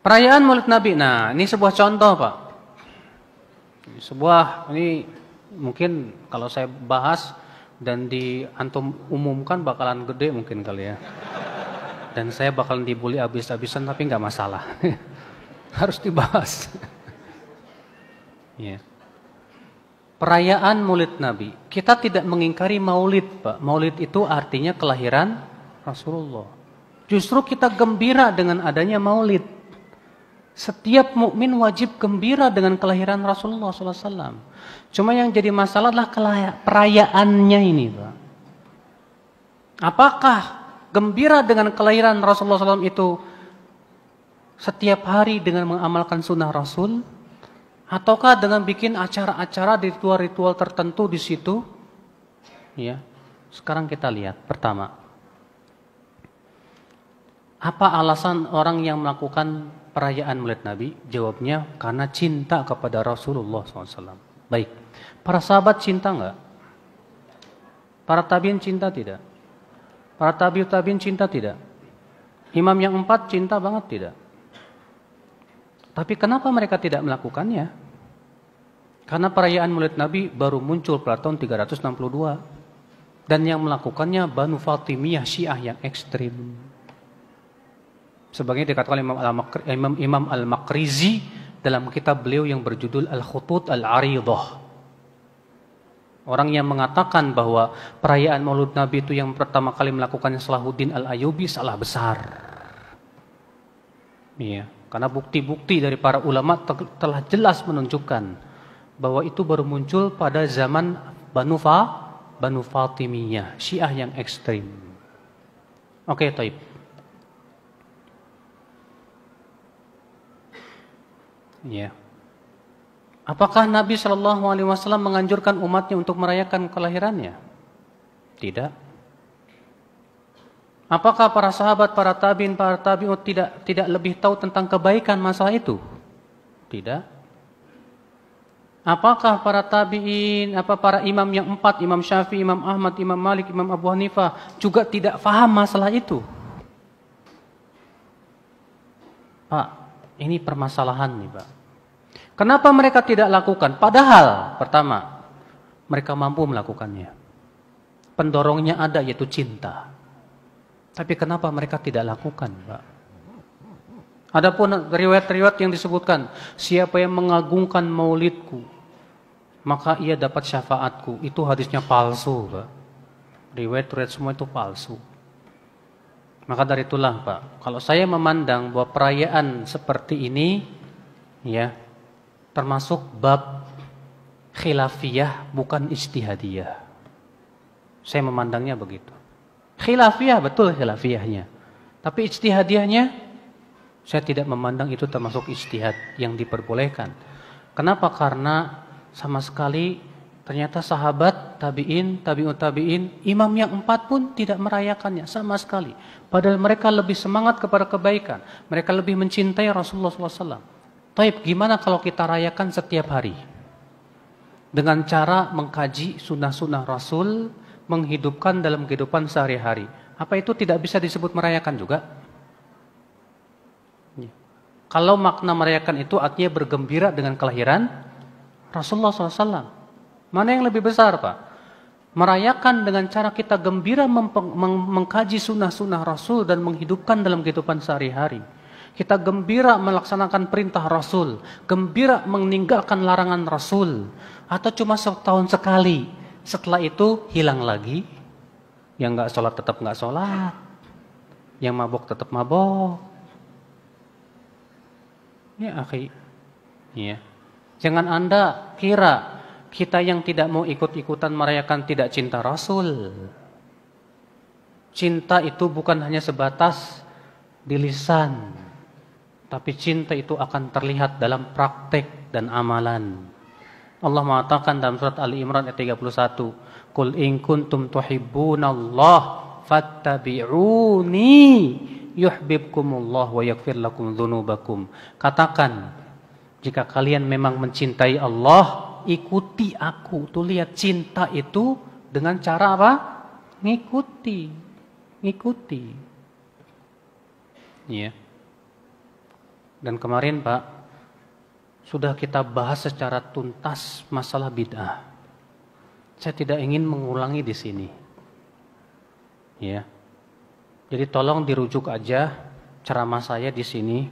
Perayaan Maulid Nabi. Nah, ini sebuah contoh, Pak. Ini mungkin kalau saya bahas dan antum umumkan bakalan gede mungkin kali ya. Dan saya bakalan dibully habis-habisan, tapi nggak masalah. Harus dibahas. Ya. Perayaan Maulid Nabi. Kita tidak mengingkari Maulid, Pak. Maulid itu artinya kelahiran Rasulullah. Justru kita gembira dengan adanya Maulid. Setiap mukmin wajib gembira dengan kelahiran Rasulullah SAW. Cuma yang jadi masalah adalah perayaannya ini, Pak. Apakah gembira dengan kelahiran Rasulullah SAW itu setiap hari dengan mengamalkan sunnah Rasul? Ataukah dengan bikin acara-acara, ritual-ritual tertentu di situ? Ya. Sekarang kita lihat pertama. Apa alasan orang yang melakukan perayaan Maulid Nabi? Jawabnya karena cinta kepada Rasulullah SAW. Baik. Para sahabat cinta enggak? Para tabiin cinta tidak? Para tabiin cinta tidak? Imam yang 4 cinta banget tidak? Tapi kenapa mereka tidak melakukannya? Karena perayaan Maulid Nabi baru muncul pada tahun 362. Dan yang melakukannya Banu Fatimiyah Syiah yang ekstrim. Sebagaimana dikatakan Imam Al-Maqrizi dalam kitab beliau yang berjudul Al-Khutut Al-Aridah. Orang yang mengatakan bahwa perayaan Maulid Nabi itu yang pertama kali melakukannya Salahuddin Al-Ayyubi salah besar. Iya. Karena bukti-bukti dari para ulama telah jelas menunjukkan bahwa itu baru muncul pada zaman Banu Fatimiyah, Syiah yang ekstrim. Oke, taib. Ya. Apakah Nabi Shallallahu Alaihi Wasallam menganjurkan umatnya untuk merayakan kelahirannya? Tidak. Apakah para sahabat, para tabi'in tidak lebih tahu tentang kebaikan masalah itu? Tidak. Apakah para tabi'in, para imam yang 4, Imam Syafi'i, Imam Ahmad, Imam Malik, Imam Abu Hanifah juga tidak paham masalah itu? Pak, ini permasalahan nih, Pak. Kenapa mereka tidak lakukan? Padahal, pertama, mereka mampu melakukannya. Pendorongnya ada, yaitu cinta. Tapi kenapa mereka tidak lakukan, Pak? Adapun riwayat-riwayat yang disebutkan, siapa yang mengagungkan maulidku, maka ia dapat syafaatku. Itu hadisnya palsu, Pak. Riwayat-riwayat semua itu palsu. Maka dari itulah, Pak, kalau saya memandang bahwa perayaan seperti ini, ya, termasuk bab khilafiyah bukan ijtihadiyah. Saya memandangnya begitu. Khilafiyah betul khilafiyahnya. Tapi ijtihadiyahnya saya tidak memandang itu termasuk ijtihad yang diperbolehkan. Kenapa? Karena sama sekali ternyata sahabat, tabi'in, tabi'ut tabi'in, imam yang 4 pun tidak merayakannya sama sekali. Padahal mereka lebih semangat kepada kebaikan. Mereka lebih mencintai Rasulullah SAW. Taib, gimana kalau kita rayakan setiap hari? Dengan cara mengkaji sunnah-sunnah Rasul, menghidupkan dalam kehidupan sehari-hari. Apa itu tidak bisa disebut merayakan juga? Kalau makna merayakan itu artinya bergembira dengan kelahiran Rasulullah SAW. Mana yang lebih besar, Pak? Merayakan dengan cara kita gembira mengkaji sunnah-sunnah Rasul dan menghidupkan dalam kehidupan sehari-hari. Kita gembira melaksanakan perintah Rasul, gembira meninggalkan larangan Rasul, atau cuma setahun sekali. Setelah itu hilang lagi. Yang nggak sholat tetap nggak sholat, yang mabok tetap mabok. Ya, akhi. Ya. Jangan Anda kira kita yang tidak mau ikut-ikutan merayakan tidak cinta Rasul. Cinta itu bukan hanya sebatas di lisan, tapi cinta itu akan terlihat dalam praktek dan amalan. Allah mengatakan dalam surat Ali Imran ayat 31, "Qul in kuntum tuhibbunallah fattabi'uni yuhibbukumullah wa yaghfir lakum dzunubakum." Katakan, jika kalian memang mencintai Allah, ikuti aku. Tuh lihat, cinta itu dengan cara apa? Ngikuti. Ya. Dan kemarin Pak, sudah kita bahas secara tuntas masalah bid'ah. Saya tidak ingin mengulangi di sini. Ya. Jadi tolong dirujuk aja ceramah saya di sini.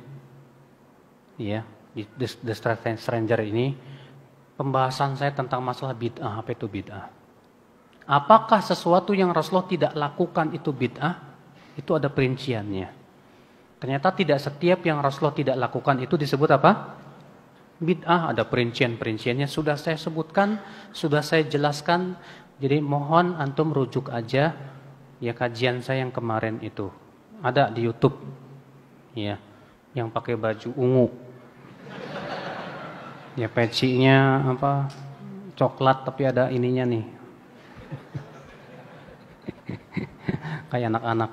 Ya, di The Stranger ini pembahasan saya tentang masalah bid'ah, apa itu bid'ah. Apakah sesuatu yang Rasulullah tidak lakukan itu bid'ah? Itu ada perinciannya. Ternyata tidak setiap yang Rasulullah tidak lakukan itu disebut apa? Bid'ah. Ada perincian-perinciannya. Sudah saya sebutkan, sudah saya jelaskan. Jadi mohon antum rujuk aja ya kajian saya yang kemarin itu. Ada di YouTube. Ya, yang pakai baju ungu. Ya pecinya apa? Coklat tapi ada ininya nih. Kayak anak-anak.